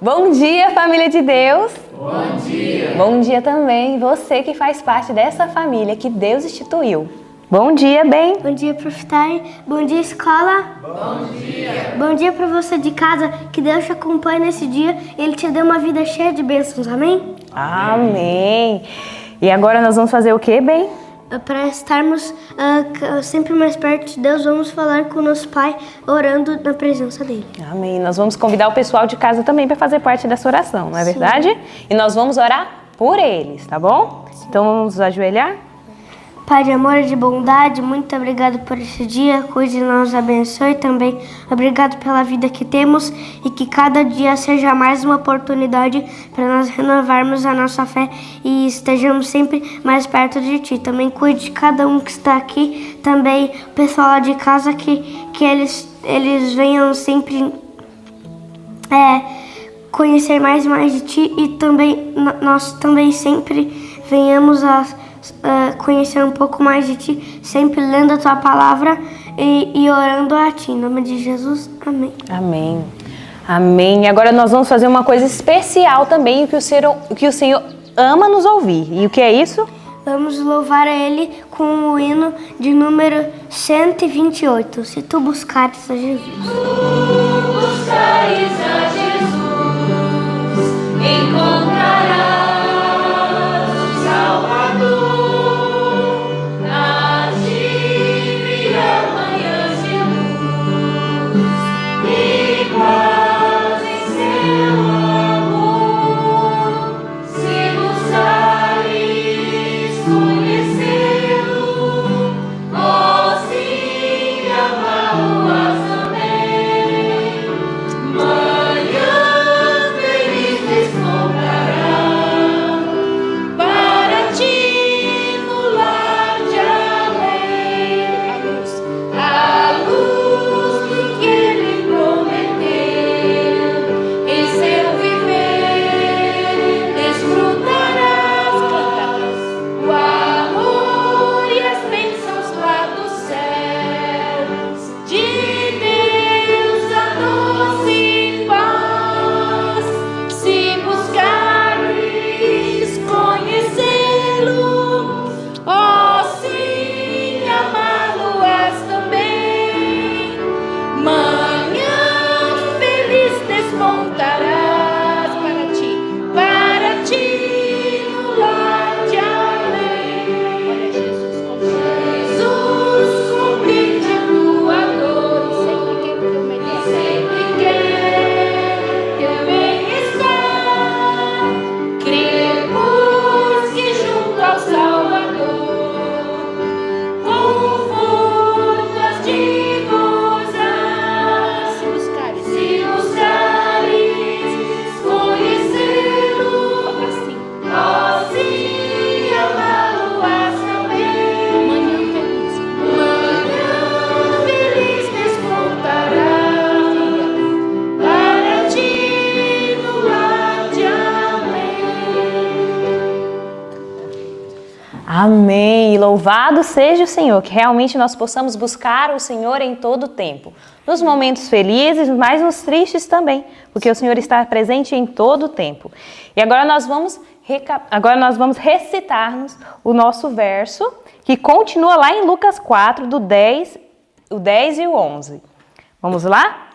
Bom dia, família de Deus! Bom dia! Bom dia também você que faz parte dessa família que Deus instituiu. Bom dia, bem! Bom dia, Profitai! Bom dia, escola! Bom dia! Bom dia para você de casa, que Deus te acompanhe nesse dia e Ele te dê uma vida cheia de bênçãos, amém? Amém! E agora nós vamos fazer o que, bem? Para estarmos sempre mais perto de Deus, vamos falar com o nosso Pai, orando na presença dEle. Amém! Nós vamos convidar o pessoal de casa também para fazer parte dessa oração, não é verdade? E nós vamos orar por eles, tá bom? Então vamos nos ajoelhar? Pai de amor e de bondade, muito obrigado por esse dia, cuide de nós, abençoe também. Obrigado pela vida que temos e que cada dia seja mais uma oportunidade para nós renovarmos a nossa fé e estejamos sempre mais perto de Ti. Também cuide de cada um que está aqui, também o pessoal lá de casa, que eles venham sempre conhecer mais e mais de Ti e também nós também sempre venhamos a conhecer um pouco mais de Ti, sempre lendo a Tua palavra e orando a Ti. Em nome de Jesus, amém. Amém. Amém. E agora nós vamos fazer uma coisa especial também, o que o Senhor ama nos ouvir. E o que é isso? Vamos louvar a Ele com o hino de número 128. Se tu buscares a Jesus. Tu buscares a Jesus, encontrarás Amém! E louvado seja o Senhor, que realmente nós possamos buscar o Senhor em todo o tempo. Nos momentos felizes, mas nos tristes também, porque o Senhor está presente em todo o tempo. E agora nós vamos recitar-nos o nosso verso, que continua lá em Lucas 4, o 10 e o 11. Vamos lá?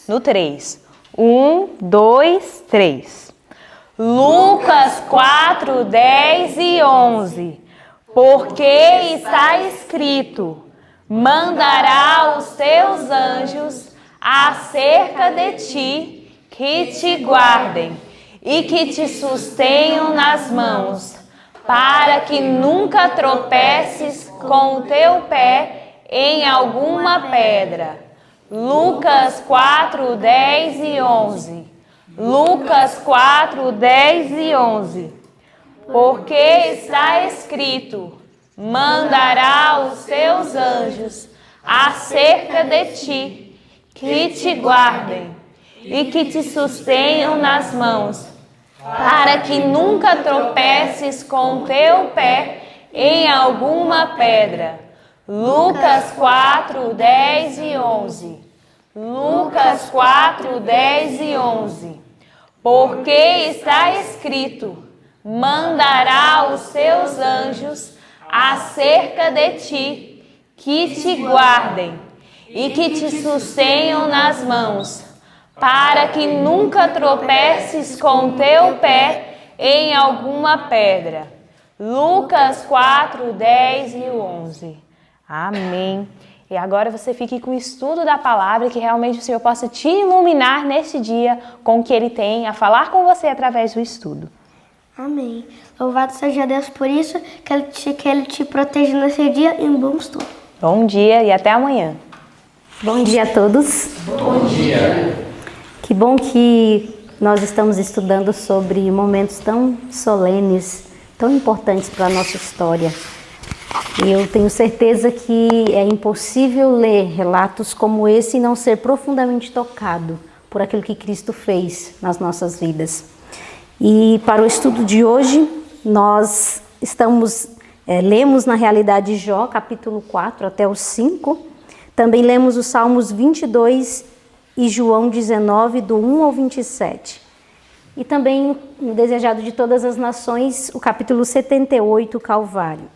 No 3. 1, 2, 3. Lucas 4, 10 e 11. Porque está escrito: mandará os seus anjos acerca de ti, que te guardem e que te sustenham nas mãos, para que nunca tropeces com o teu pé em alguma pedra. Lucas 4, 10 e 11. Lucas 4, 10 e 11. Porque está escrito: mandará os seus anjos acerca de ti, que te guardem e que te sustenham nas mãos, para que nunca tropeces com o teu pé em alguma pedra. Lucas 4, 10 e 11. Lucas 4, 10 e 11. Porque está escrito: mandará os seus anjos acerca de ti, que te guardem e que te sustenham nas mãos, para que nunca tropeces com teu pé em alguma pedra. Lucas 4, 10 e 11. Amém. E agora você fique com o estudo da palavra, que realmente o Senhor possa te iluminar neste dia com o que Ele tem a falar com você através do estudo. Amém. Louvado seja Deus por isso, que Ele te proteja nesse dia e um bom estudo. Bom dia e até amanhã. Bom dia a todos. Bom dia. Que bom que nós estamos estudando sobre momentos tão solenes, tão importantes para a nossa história. E eu tenho certeza que é impossível ler relatos como esse e não ser profundamente tocado por aquilo que Cristo fez nas nossas vidas. E para o estudo de hoje, nós lemos na realidade Jó, capítulo 4 até o 5. Também lemos os Salmos 22 e João 19, do 1 ao 27. E também, no Desejado de Todas as Nações, o capítulo 78, Calvário.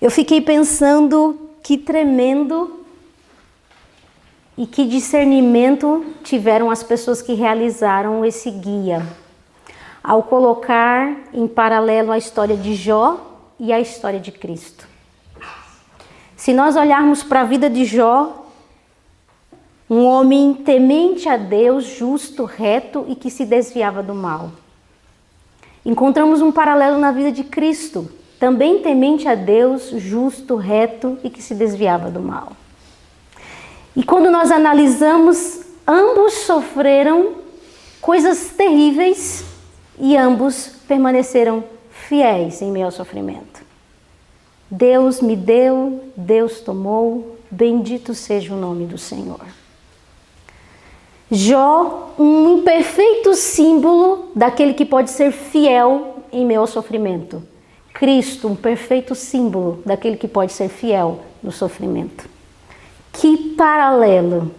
Eu fiquei pensando que tremendo e que discernimento tiveram as pessoas que realizaram esse guia, ao colocar em paralelo a história de Jó e a história de Cristo. Se nós olharmos para a vida de Jó, um homem temente a Deus, justo, reto e que se desviava do mal. Encontramos um paralelo na vida de Cristo, também temente a Deus, justo, reto e que se desviava do mal. E quando nós analisamos, ambos sofreram coisas terríveis e ambos permaneceram fiéis em meio ao sofrimento. Deus me deu, Deus tomou, bendito seja o nome do Senhor. Jó, um imperfeito símbolo daquele que pode ser fiel em meio ao sofrimento. Cristo, um perfeito símbolo daquele que pode ser fiel no sofrimento. Que paralelo!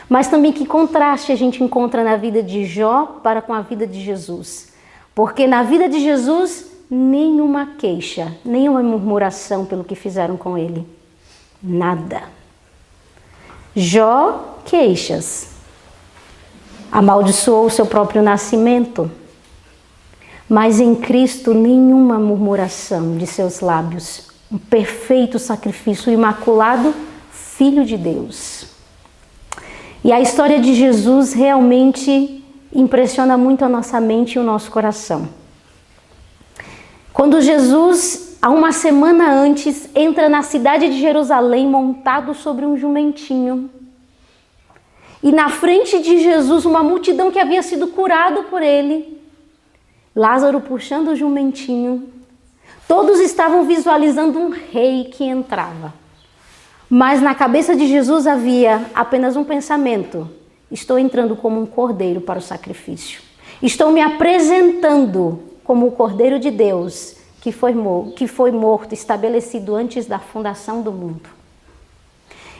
Mas também que contraste a gente encontra na vida de Jó para com a vida de Jesus. Porque na vida de Jesus, nenhuma queixa, nenhuma murmuração pelo que fizeram com ele. Nada. Jó, queixas. Amaldiçoou o seu próprio nascimento. Mas em Cristo, nenhuma murmuração de seus lábios. Um perfeito sacrifício, o imaculado Filho de Deus. E a história de Jesus realmente impressiona muito a nossa mente e o nosso coração. Quando Jesus, há uma semana antes, entra na cidade de Jerusalém montado sobre um jumentinho. E na frente de Jesus, uma multidão que havia sido curado por ele. Lázaro puxando o jumentinho. Todos estavam visualizando um rei que entrava. Mas na cabeça de Jesus havia apenas um pensamento: estou entrando como um cordeiro para o sacrifício. Estou me apresentando como o Cordeiro de Deus que foi morto, estabelecido antes da fundação do mundo.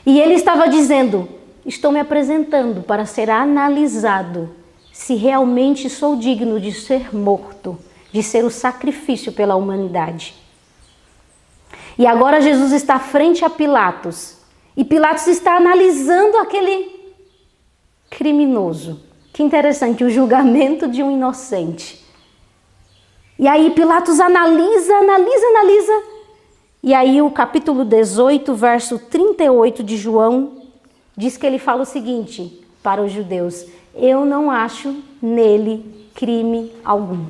E ele estava dizendo: estou me apresentando para ser analisado se realmente sou digno de ser morto, de ser o sacrifício pela humanidade. E agora Jesus está frente a Pilatos. E Pilatos está analisando aquele criminoso. Que interessante, o julgamento de um inocente. E aí Pilatos analisa. E aí o capítulo 18, verso 38 de João, diz que ele fala o seguinte para os judeus: eu não acho nele crime algum.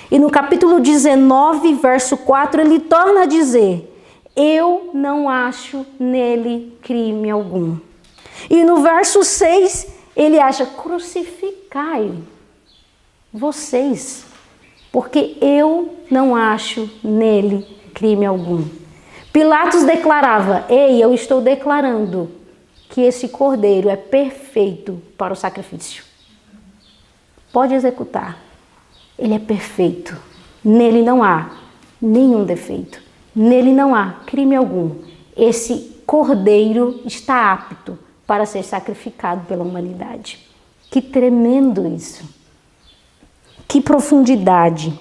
E no capítulo 19, verso 4, ele torna a dizer: eu não acho nele crime algum. E no verso 6, ele acha: crucificai vocês, porque eu não acho nele crime algum. Pilatos declarava: ei, eu estou declarando que esse cordeiro é perfeito para o sacrifício. Pode executar. Ele é perfeito. Nele não há nenhum defeito. Nele não há crime algum. Esse cordeiro está apto para ser sacrificado pela humanidade. Que tremendo isso. Que profundidade.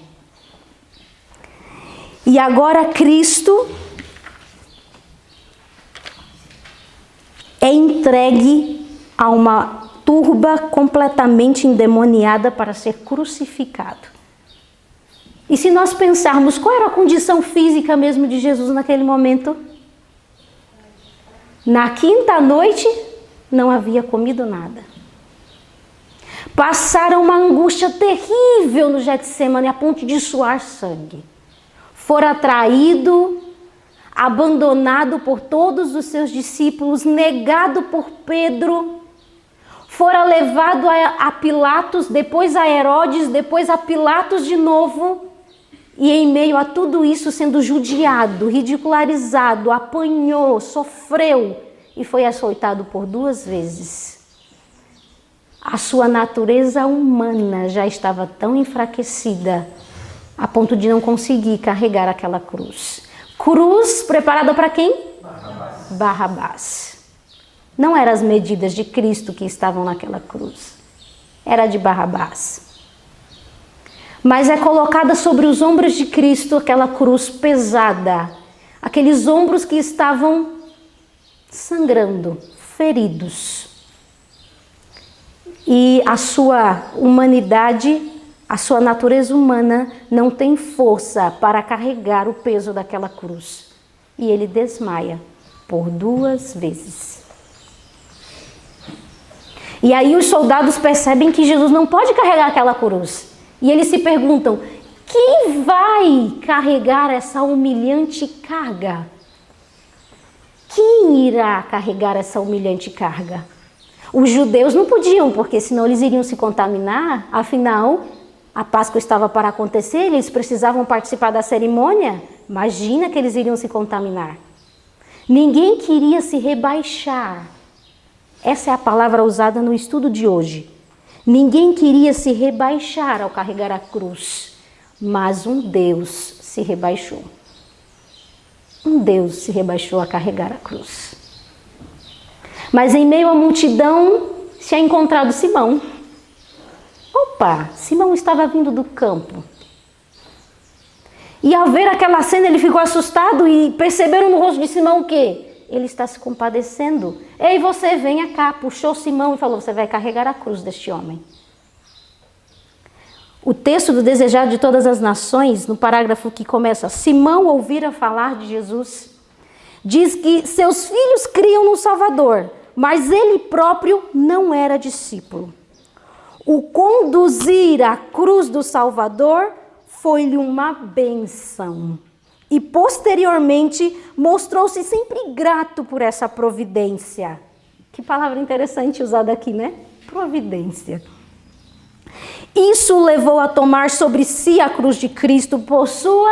E agora Cristo é entregue a uma turba completamente endemoniada para ser crucificado. E se nós pensarmos qual era a condição física mesmo de Jesus naquele momento? Na quinta noite, não havia comido nada. Passaram uma angústia terrível no Getsemane a ponto de suar sangue. Fora traído, abandonado por todos os seus discípulos, negado por Pedro, fora levado a Pilatos, depois a Herodes, depois a Pilatos de novo, e em meio a tudo isso sendo judiado, ridicularizado, apanhou, sofreu e foi açoitado por 2 vezes. A sua natureza humana já estava tão enfraquecida a ponto de não conseguir carregar aquela cruz. Cruz preparada para quem? Barrabás. Não eram as medidas de Cristo que estavam naquela cruz. Era de Barrabás. Mas é colocada sobre os ombros de Cristo aquela cruz pesada. Aqueles ombros que estavam sangrando, feridos. E a sua humanidade, a sua natureza humana não tem força para carregar o peso daquela cruz. E ele desmaia por 2 vezes. E aí os soldados percebem que Jesus não pode carregar aquela cruz. E eles se perguntam, quem vai carregar essa humilhante carga? Quem irá carregar essa humilhante carga? Os judeus não podiam, porque senão eles iriam se contaminar. Afinal, a Páscoa estava para acontecer, eles precisavam participar da cerimônia. Imagina que eles iriam se contaminar. Ninguém queria se rebaixar. Essa é a palavra usada no estudo de hoje. Ninguém queria se rebaixar ao carregar a cruz, mas um Deus se rebaixou. Um Deus se rebaixou a carregar a cruz. Mas em meio à multidão se é encontrado Simão. Opa, Simão estava vindo do campo. E ao ver aquela cena ele ficou assustado e perceberam no rosto de Simão o quê? Ele está se compadecendo. Ei, você, venha cá. Puxou Simão e falou, você vai carregar a cruz deste homem. O texto do Desejado de Todas as Nações, no parágrafo que começa, Simão ouvira falar de Jesus, diz que seus filhos criam no Salvador, mas ele próprio não era discípulo. O conduzir à cruz do Salvador foi-lhe uma bênção. E posteriormente mostrou-se sempre grato por essa providência. Que palavra interessante usada aqui, né? Providência. Isso o levou a tomar sobre si a cruz de Cristo por sua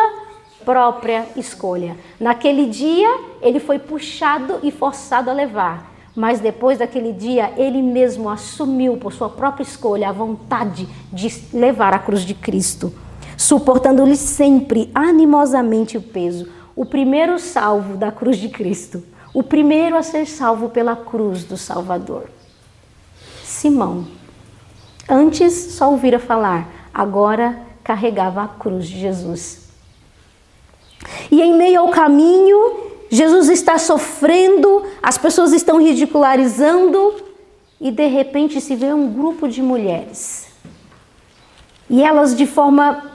própria escolha. Naquele dia, ele foi puxado e forçado a levar. Mas depois daquele dia, ele mesmo assumiu por sua própria escolha a vontade de levar a cruz de Cristo, suportando-lhe sempre animosamente o peso. O primeiro salvo da cruz de Cristo, o primeiro a ser salvo pela cruz do Salvador. Simão, antes só ouvira falar, agora carregava a cruz de Jesus. E em meio ao caminho, Jesus está sofrendo, as pessoas estão ridicularizando e de repente se vê um grupo de mulheres. E elas de forma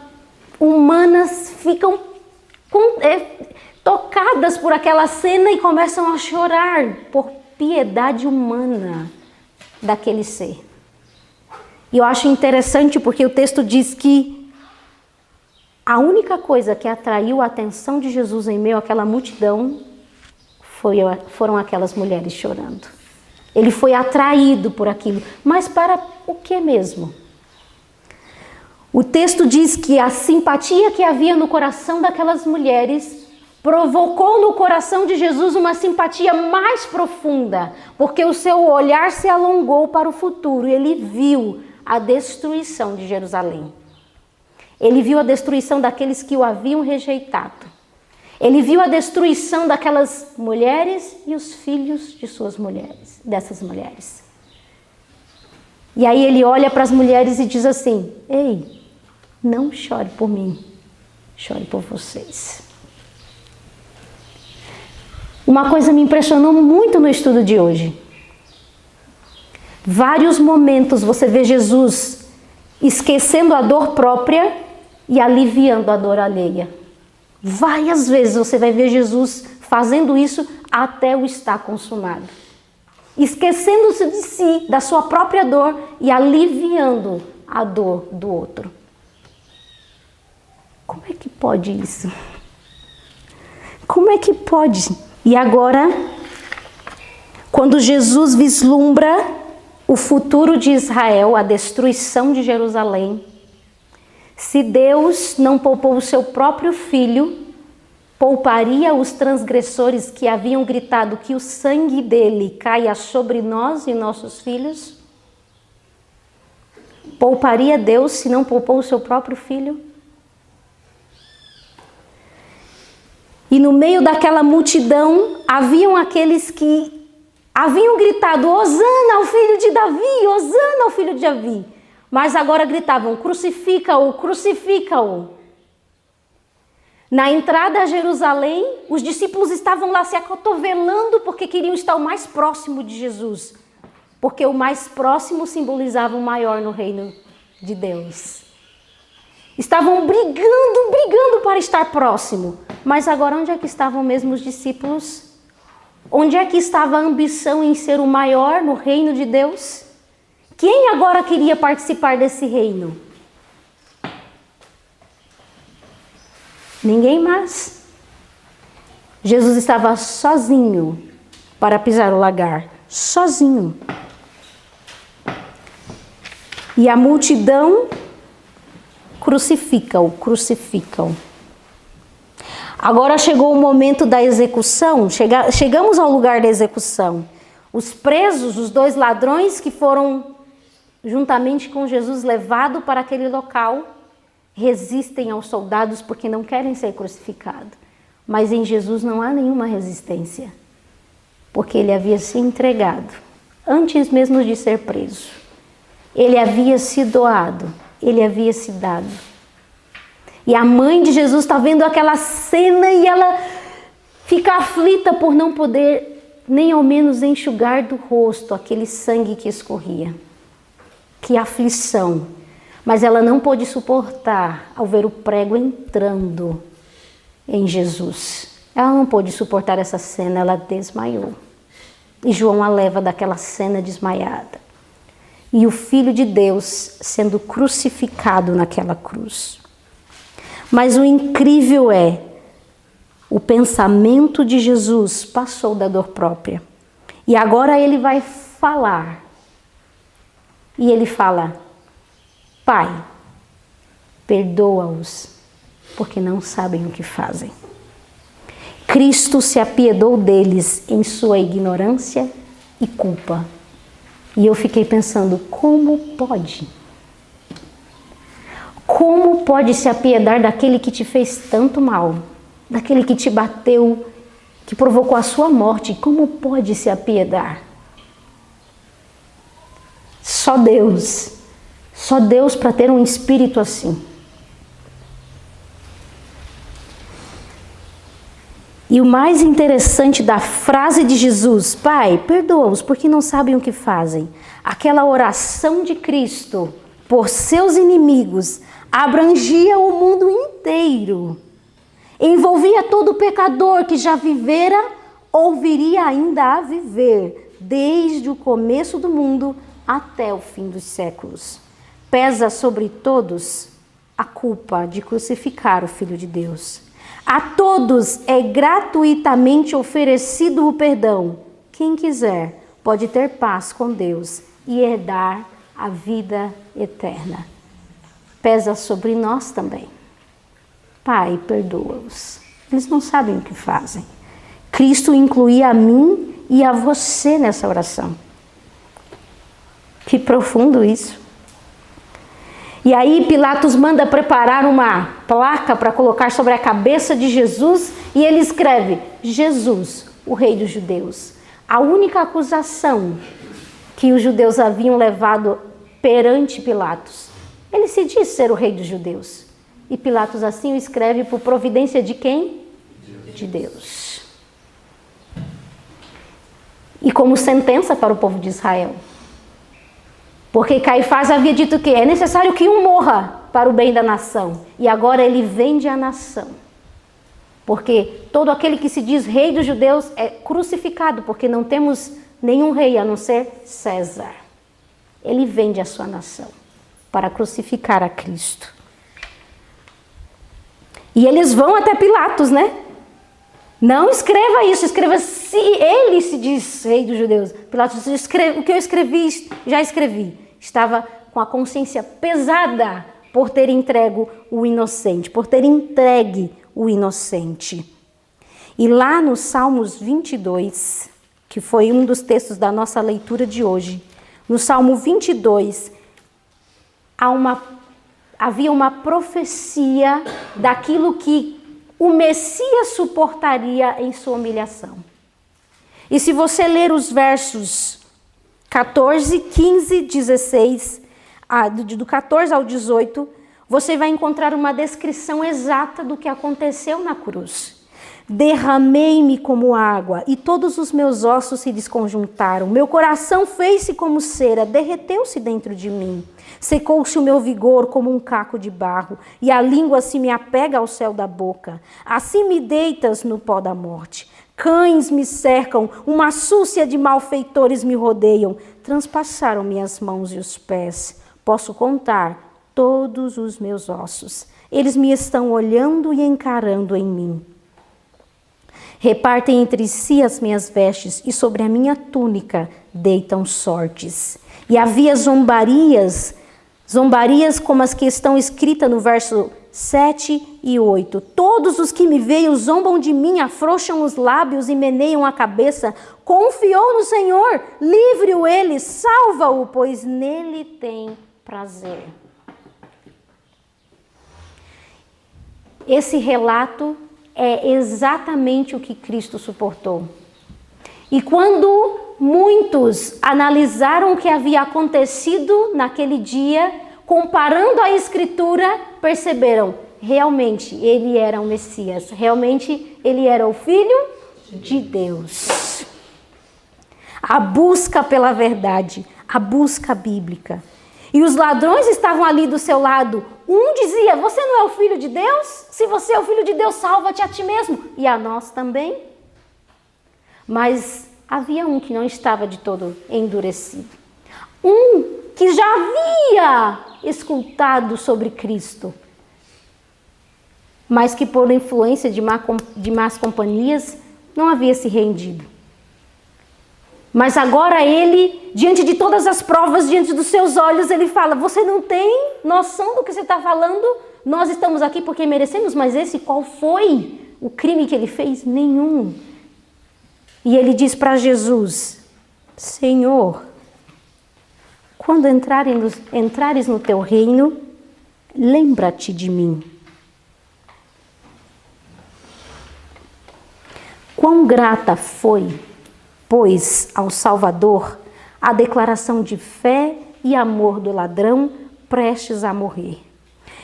humanas ficam tocadas por aquela cena e começam a chorar por piedade humana daquele ser. E eu acho interessante porque o texto diz que a única coisa que atraiu a atenção de Jesus em meio àquela multidão foram aquelas mulheres chorando. Ele foi atraído por aquilo, mas para o que mesmo? O texto diz que a simpatia que havia no coração daquelas mulheres provocou no coração de Jesus uma simpatia mais profunda, porque o seu olhar se alongou para o futuro e ele viu a destruição de Jerusalém. Ele viu a destruição daqueles que o haviam rejeitado. Ele viu a destruição daquelas mulheres e os filhos de suas mulheres, dessas mulheres. E aí ele olha para as mulheres e diz assim: ei, não chore por mim, chore por vocês. Uma coisa me impressionou muito no estudo de hoje. Vários momentos você vê Jesus esquecendo a dor própria e aliviando a dor alheia. Várias vezes você vai ver Jesus fazendo isso até o estar consumado. Esquecendo-se de si, da sua própria dor e aliviando a dor do outro. Como é que pode isso? Como é que pode? E agora, quando Jesus vislumbra o futuro de Israel, a destruição de Jerusalém, se Deus não poupou o seu próprio filho, pouparia os transgressores que haviam gritado que o sangue dele caia sobre nós e nossos filhos? Pouparia Deus se não poupou o seu próprio filho? E no meio daquela multidão, haviam aqueles que haviam gritado: Hosana ao filho de Davi, Hosana ao filho de Davi. Mas agora gritavam: crucifica-o, crucifica-o. Na entrada a Jerusalém, os discípulos estavam lá se acotovelando porque queriam estar o mais próximo de Jesus. Porque o mais próximo simbolizava o maior no reino de Deus. Estavam brigando para estar próximo. Mas agora onde é que estavam mesmo os discípulos? Onde é que estava a ambição em ser o maior no reino de Deus? Quem agora queria participar desse reino? Ninguém mais. Jesus estava sozinho para pisar o lagar. Sozinho. E a multidão crucifica-o, crucifica-o. Agora chegou o momento da execução, chegamos ao lugar da execução. Os presos, os 2 ladrões que foram juntamente com Jesus levados para aquele local, resistem aos soldados porque não querem ser crucificados. Mas em Jesus não há nenhuma resistência, porque ele havia se entregado, antes mesmo de ser preso. Ele havia se doado, ele havia se dado. E a mãe de Jesus está vendo aquela cena e ela fica aflita por não poder nem ao menos enxugar do rosto aquele sangue que escorria. Que aflição! Mas ela não pôde suportar ao ver o prego entrando em Jesus. Ela não pôde suportar essa cena, ela desmaiou. E João a leva daquela cena desmaiada. E o Filho de Deus sendo crucificado naquela cruz. Mas o incrível é, o pensamento de Jesus passou da dor própria. E agora ele vai falar. E ele fala: Pai, perdoa-os, porque não sabem o que fazem. Cristo se apiedou deles em sua ignorância e culpa. E eu fiquei pensando, como pode? Como pode se apiedar daquele que te fez tanto mal? Daquele que te bateu, que provocou a sua morte? Como pode se apiedar? Só Deus para ter um espírito assim. E o mais interessante da frase de Jesus, Pai, perdoa-os porque não sabem o que fazem. Aquela oração de Cristo por seus inimigos abrangia o mundo inteiro. Envolvia todo pecador que já vivera ou viria ainda a viver, desde o começo do mundo até o fim dos séculos. Pesa sobre todos a culpa de crucificar o Filho de Deus. A todos é gratuitamente oferecido o perdão. Quem quiser pode ter paz com Deus e herdar a vida eterna. Pesa sobre nós também. Pai, perdoa-os. Eles não sabem o que fazem. Cristo incluía a mim e a você nessa oração. Que profundo isso. E aí Pilatos manda preparar uma placa para colocar sobre a cabeça de Jesus e ele escreve: Jesus, o Rei dos Judeus. A única acusação que os judeus haviam levado perante Pilatos. Ele se diz ser o rei dos judeus. E Pilatos assim o escreve por providência de quem? De Deus. E como sentença para o povo de Israel. Porque Caifás havia dito que é necessário que um morra para o bem da nação. E agora ele vende a nação. Porque todo aquele que se diz rei dos judeus é crucificado, porque não temos nenhum rei a não ser César. Ele vende a sua nação para crucificar a Cristo. E eles vão até Pilatos, né? Não escreva isso, escreva se ele se diz rei dos judeus. Pilatos diz, o que eu escrevi, já escrevi. Estava com a consciência pesada por ter entregue o inocente, E lá no Salmos 22, que foi um dos textos da nossa leitura de hoje, no Salmo 22, havia uma profecia daquilo que o Messias suportaria em sua humilhação. E se você ler os versos 14, 15, 16, do 14 ao 18, você vai encontrar uma descrição exata do que aconteceu na cruz. Derramei-me como água e todos os meus ossos se desconjuntaram. Meu coração fez-se como cera, derreteu-se dentro de mim. Secou-se o meu vigor como um caco de barro e a língua se me apega ao céu da boca. Assim me deitas no pó da morte. Cães me cercam, uma súcia de malfeitores me rodeiam. Transpassaram minhas mãos e os pés. Posso contar todos os meus ossos. Eles me estão olhando e encarando em mim. Repartem entre si as minhas vestes e sobre a minha túnica deitam sortes. E havia zombarias como as que estão escritas no verso 7 e 8. Todos os que me veem zombam de mim, afrouxam os lábios e meneiam a cabeça. Confiou no Senhor, livre-o ele, salva-o, pois nele tem prazer. Esse relato é exatamente o que Cristo suportou. E quando muitos analisaram o que havia acontecido naquele dia, comparando a Escritura, perceberam, realmente ele era o Messias, realmente ele era o Filho de Deus. A busca pela verdade, a busca bíblica. E os ladrões estavam ali do seu lado. Um dizia, você não é o Filho de Deus? Se você é o Filho de Deus, salva-te a ti mesmo. E a nós também. Mas havia um que não estava de todo endurecido. Um que já havia escutado sobre Cristo. Mas que por influência de más companhias não havia se rendido. Mas agora ele, diante de todas as provas, diante dos seus olhos, ele fala, você não tem noção do que você está falando? Nós estamos aqui porque merecemos, mas esse qual foi o crime que ele fez? Nenhum. E ele diz para Jesus, Senhor, quando entrares no teu reino, lembra-te de mim. Quão grata foi, pois, ao Salvador, a declaração de fé e amor do ladrão prestes a morrer.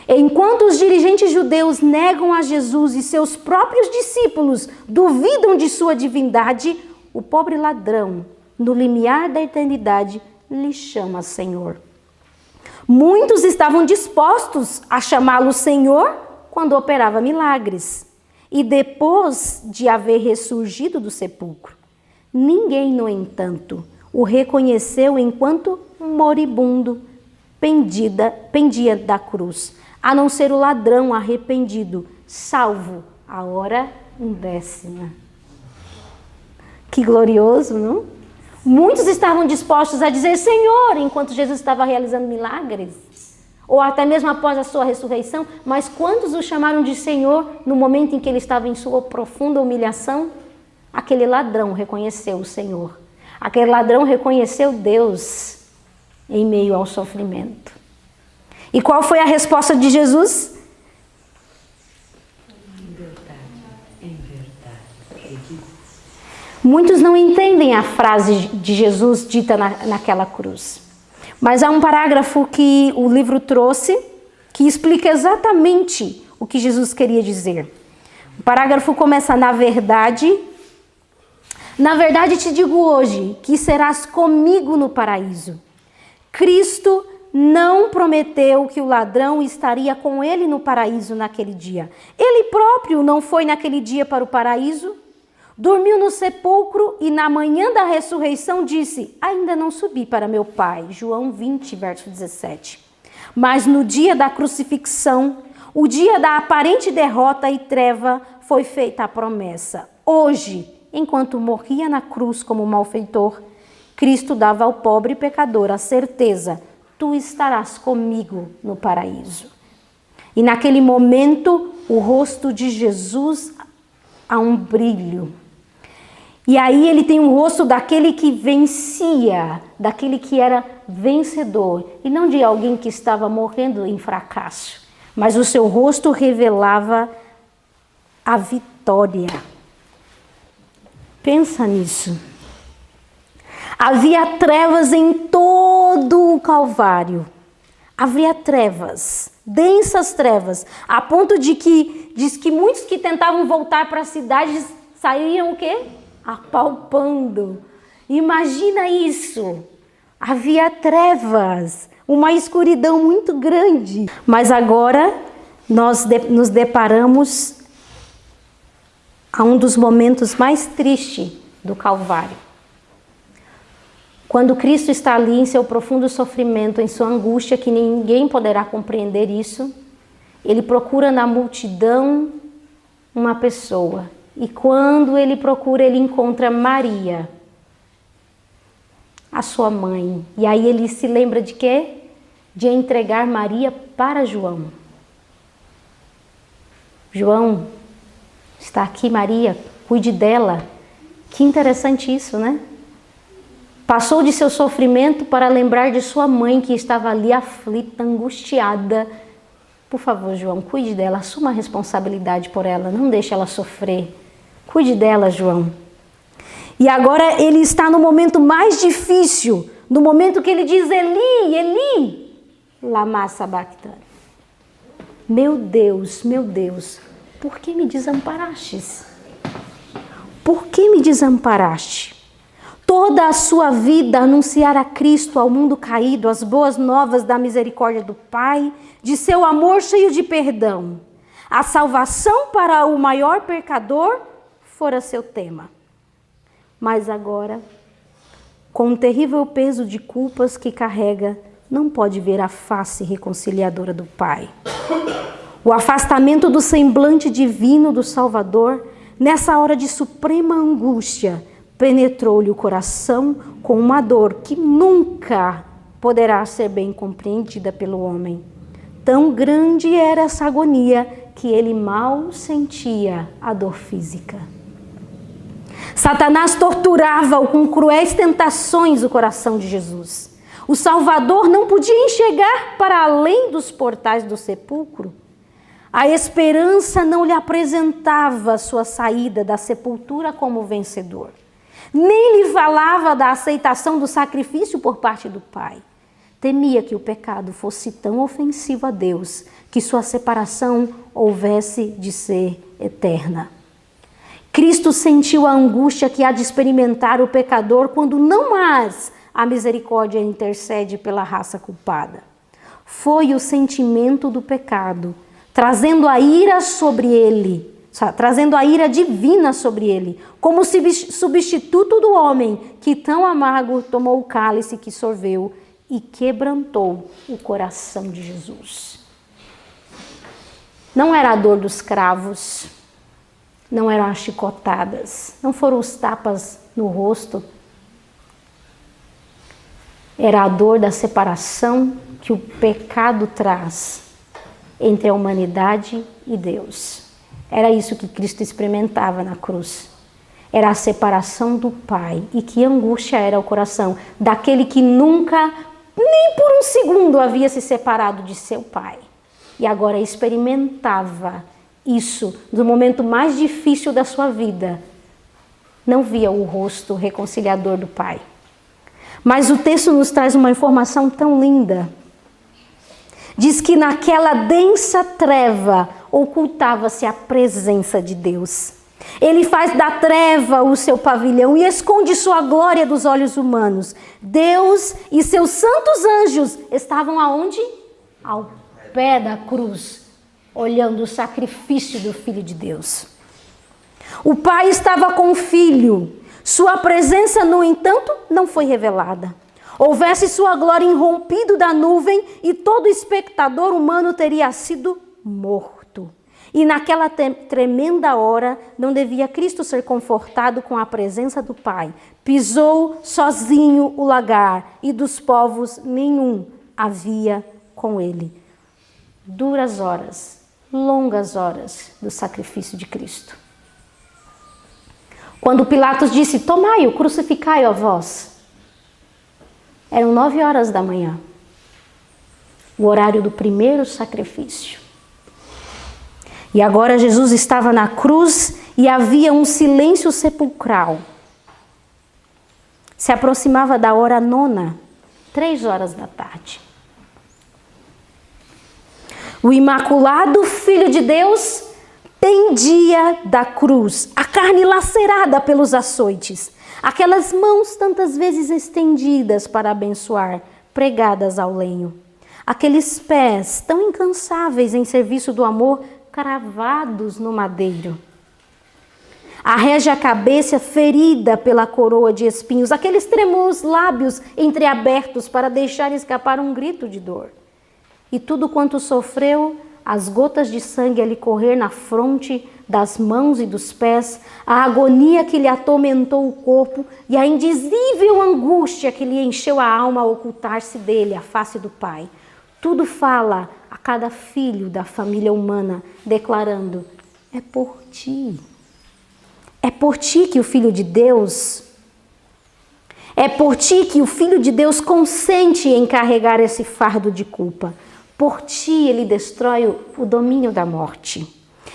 Enquanto os dirigentes judeus negam a Jesus e seus próprios discípulos duvidam de sua divindade, o pobre ladrão, no limiar da eternidade, lhe chama Senhor. Muitos estavam dispostos a chamá-lo Senhor quando operava milagres e depois de haver ressurgido do sepulcro. Ninguém, no entanto, o reconheceu enquanto moribundo pendia da cruz, a não ser o ladrão arrependido, salvo a hora 10ª. Que glorioso, não? Muitos estavam dispostos a dizer Senhor, enquanto Jesus estava realizando milagres, ou até mesmo após a sua ressurreição, mas quantos o chamaram de Senhor no momento em que ele estava em sua profunda humilhação? Aquele ladrão reconheceu o Senhor. Aquele ladrão reconheceu Deus em meio ao sofrimento. E qual foi a resposta de Jesus? Em verdade. Muitos não entendem a frase de Jesus dita naquela cruz. Mas há um parágrafo que o livro trouxe que explica exatamente o que Jesus queria dizer. O parágrafo começa: na verdade te digo hoje que serás comigo no paraíso. Cristo não prometeu que o ladrão estaria com ele no paraíso naquele dia. Ele próprio não foi naquele dia para o paraíso, dormiu no sepulcro e na manhã da ressurreição disse: ainda não subi para meu Pai. João 20, verso 17. Mas no dia da crucifixão, o dia da aparente derrota e treva, foi feita a promessa. Hoje, enquanto morria na cruz como malfeitor, Cristo dava ao pobre pecador a certeza: tu estarás comigo no paraíso. E naquele momento, o rosto de Jesus há um brilho. E aí ele tem um rosto daquele que vencia, daquele que era vencedor, e não de alguém que estava morrendo em fracasso, mas o seu rosto revelava a vitória. Pensa nisso. Havia trevas em todo o Calvário. Havia trevas, densas trevas, a ponto de que diz que muitos que tentavam voltar para a cidade saíam o quê? Apalpando. Imagina isso. Havia trevas, uma escuridão muito grande. Mas agora nós nos deparamos a um dos momentos mais tristes do Calvário. Quando Cristo está ali em seu profundo sofrimento, em sua angústia, que ninguém poderá compreender isso, ele procura na multidão uma pessoa. E quando ele procura, ele encontra Maria, a sua mãe. E aí ele se lembra de quê? De entregar Maria para João. João, está aqui Maria, cuide dela. Que interessante isso, né? Passou de seu sofrimento para lembrar de sua mãe que estava ali aflita, angustiada. Por favor, João, cuide dela, assuma a responsabilidade por ela, não deixe ela sofrer. Cuide dela, João. E agora ele está no momento mais difícil, no momento que ele diz: Eli, Eli, lama sabachthani. Meu Deus, por que me desamparastes? Por que me desamparaste? Toda a sua vida anunciar a Cristo ao mundo caído as boas novas da misericórdia do Pai, de seu amor cheio de perdão. A salvação para o maior pecador fora seu tema. Mas agora, com o terrível peso de culpas que carrega, não pode ver a face reconciliadora do Pai. O afastamento do semblante divino do Salvador, nessa hora de suprema angústia, penetrou-lhe o coração com uma dor que nunca poderá ser bem compreendida pelo homem. Tão grande era essa agonia que ele mal sentia a dor física. Satanás torturava-o com cruéis tentações o coração de Jesus. O Salvador não podia enxergar para além dos portais do sepulcro. A esperança não lhe apresentava sua saída da sepultura como vencedor. Nem lhe falava da aceitação do sacrifício por parte do Pai. Temia que o pecado fosse tão ofensivo a Deus que sua separação houvesse de ser eterna. Cristo sentiu a angústia que há de experimentar o pecador quando não mais a misericórdia intercede pela raça culpada. Foi o sentimento do pecado, trazendo a ira sobre ele, trazendo a ira divina sobre ele, como substituto do homem que tão amargo tomou o cálice que sorveu e quebrantou o coração de Jesus. Não era a dor dos cravos, não eram as chicotadas, não foram os tapas no rosto. Era a dor da separação que o pecado traz entre a humanidade e Deus. Era isso que Cristo experimentava na cruz. Era a separação do Pai. E que angústia era o coração daquele que nunca, nem por um segundo, havia se separado de seu Pai. E agora experimentava isso no momento mais difícil da sua vida. Não via o rosto reconciliador do Pai. Mas o texto nos traz uma informação tão linda. Diz que naquela densa treva ocultava-se a presença de Deus. Ele faz da treva o seu pavilhão e esconde sua glória dos olhos humanos. Deus e seus santos anjos estavam aonde? Ao pé da cruz, olhando o sacrifício do Filho de Deus. O Pai estava com o Filho. Sua presença, no entanto, não foi revelada. Houvesse sua glória irrompido da nuvem e todo espectador humano teria sido morto. E naquela tremenda hora, não devia Cristo ser confortado com a presença do Pai. Pisou sozinho o lagar e dos povos nenhum havia com ele. Duras horas, longas horas do sacrifício de Cristo. Quando Pilatos disse, tomai-o, crucificai-o a vós. Eram 9 horas da manhã, o horário do primeiro sacrifício. E agora Jesus estava na cruz e havia um silêncio sepulcral. Se aproximava da hora 9, 3 horas da tarde. O imaculado Filho de Deus pendia da cruz, a carne lacerada pelos açoites, aquelas mãos tantas vezes estendidas para abençoar, pregadas ao lenho, aqueles pés tão incansáveis em serviço do amor, cravados no madeiro, a régia cabeça ferida pela coroa de espinhos, aqueles trêmulos lábios entreabertos para deixar escapar um grito de dor. E tudo quanto sofreu, as gotas de sangue a lhe correr na fronte, das mãos e dos pés, a agonia que lhe atormentou o corpo e a indizível angústia que lhe encheu a alma a ocultar-se dele, a face do Pai. Tudo fala a cada filho da família humana, declarando, é por ti. É por ti que o Filho de Deus, é por ti que o Filho de Deus consente em carregar esse fardo de culpa. Por ti ele destrói o domínio da morte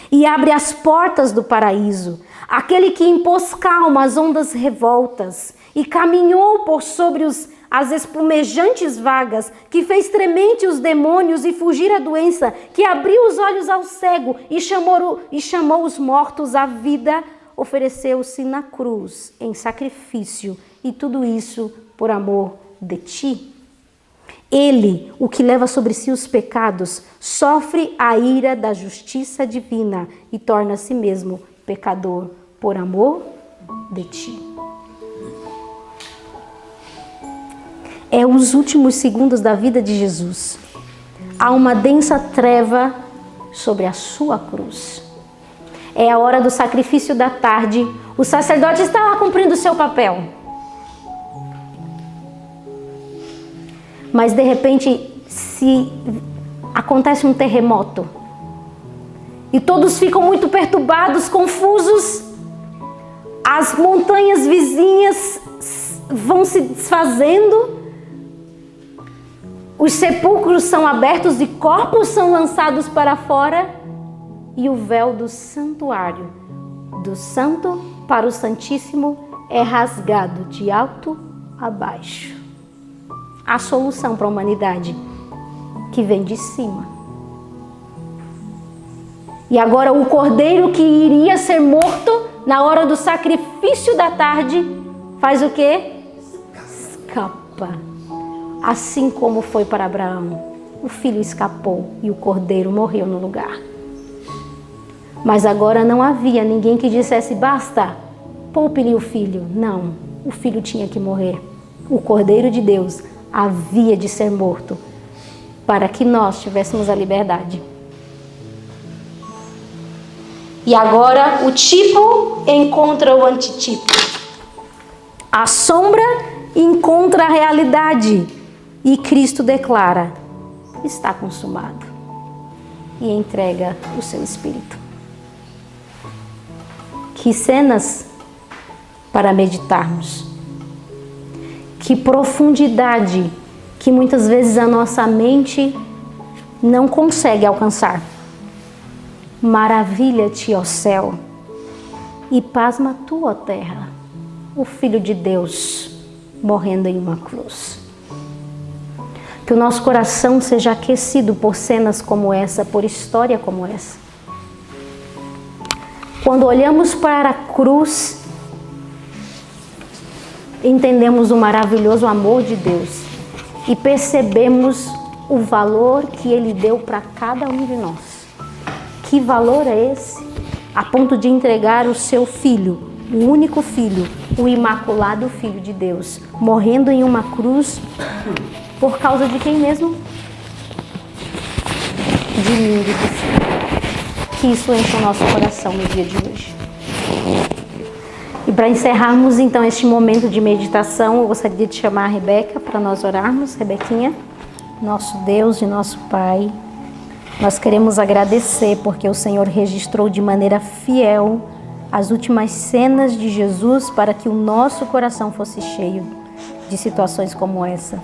e abre as portas do paraíso. Aquele que impôs calma às ondas revoltas e caminhou por sobre as espumejantes vagas, que fez tremente os demônios e fugir a doença, que abriu os olhos ao cego e chamou os mortos à vida, ofereceu-se na cruz em sacrifício, e tudo isso por amor de ti. Ele, o que leva sobre si os pecados, sofre a ira da justiça divina e torna a si mesmo pecador por amor de ti. É os últimos segundos da vida de Jesus. Há uma densa treva sobre a sua cruz. É a hora do sacrifício da tarde. O sacerdote está lá cumprindo o seu papel. Mas de repente, se acontece um terremoto e todos ficam muito perturbados, confusos, as montanhas vizinhas vão se desfazendo, os sepulcros são abertos e corpos são lançados para fora e o véu do santuário, do santo para o santíssimo, é rasgado de alto a baixo. A solução para a humanidade que vem de cima. E agora o cordeiro que iria ser morto na hora do sacrifício da tarde faz o quê? Escapa. Assim como foi para Abraão. O filho escapou e o cordeiro morreu no lugar. Mas agora não havia ninguém que dissesse, basta, poupe-lhe o filho. Não, o filho tinha que morrer. O cordeiro de Deus havia de ser morto para que nós tivéssemos a liberdade. E agora o tipo encontra o antitipo. A sombra encontra a realidade. E Cristo declara, está consumado. E entrega o seu espírito. Que cenas para meditarmos. Que profundidade que muitas vezes a nossa mente não consegue alcançar. Maravilha-te, ó céu, e pasma tu, ó terra, o Filho de Deus morrendo em uma cruz. Que o nosso coração seja aquecido por cenas como essa, por história como essa. Quando olhamos para a cruz, entendemos o maravilhoso amor de Deus e percebemos o valor que Ele deu para cada um de nós. Que valor é esse? A ponto de entregar o seu Filho, o único Filho, o imaculado Filho de Deus, morrendo em uma cruz por causa de quem mesmo? De mim e de você. Que isso enche o nosso coração no dia de hoje. E para encerrarmos então este momento de meditação, eu gostaria de chamar a Rebeca para nós orarmos. Rebequinha, nosso Deus e nosso Pai, nós queremos agradecer porque o Senhor registrou de maneira fiel as últimas cenas de Jesus para que o nosso coração fosse cheio de situações como essa.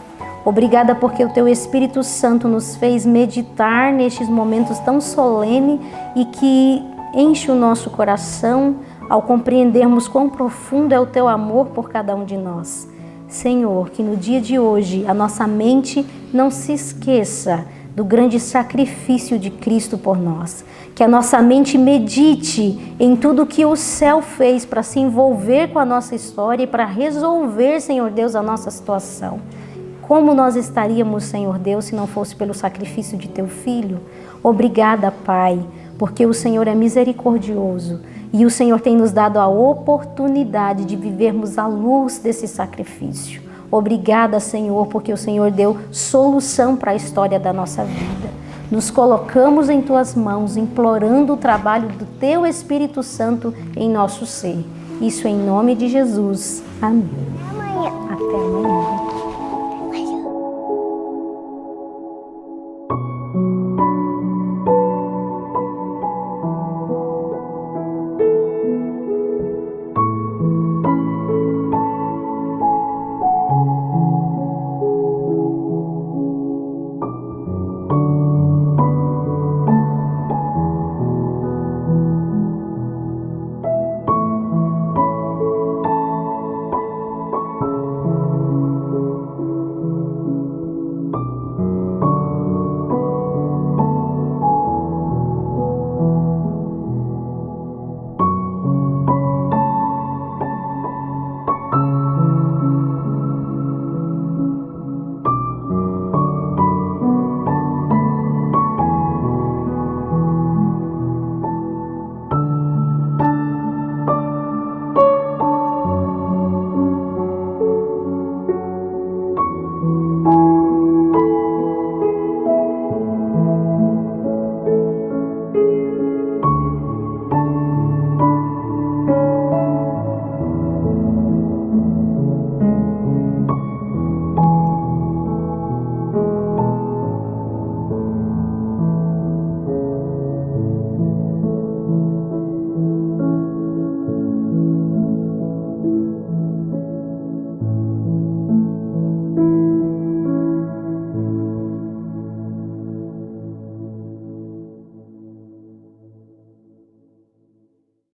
Obrigada porque o Teu Espírito Santo nos fez meditar nestes momentos tão solenes e que enche o nosso coração ao compreendermos quão profundo é o Teu amor por cada um de nós. Senhor, que no dia de hoje a nossa mente não se esqueça do grande sacrifício de Cristo por nós. Que a nossa mente medite em tudo que o céu fez para se envolver com a nossa história e para resolver, Senhor Deus, a nossa situação. Como nós estaríamos, Senhor Deus, se não fosse pelo sacrifício de Teu Filho? Obrigada, Pai, porque o Senhor é misericordioso e o Senhor tem nos dado a oportunidade de vivermos à luz desse sacrifício. Obrigada, Senhor, porque o Senhor deu solução para a história da nossa vida. Nos colocamos em Tuas mãos, implorando o trabalho do Teu Espírito Santo em nosso ser. Isso em nome de Jesus. Amém.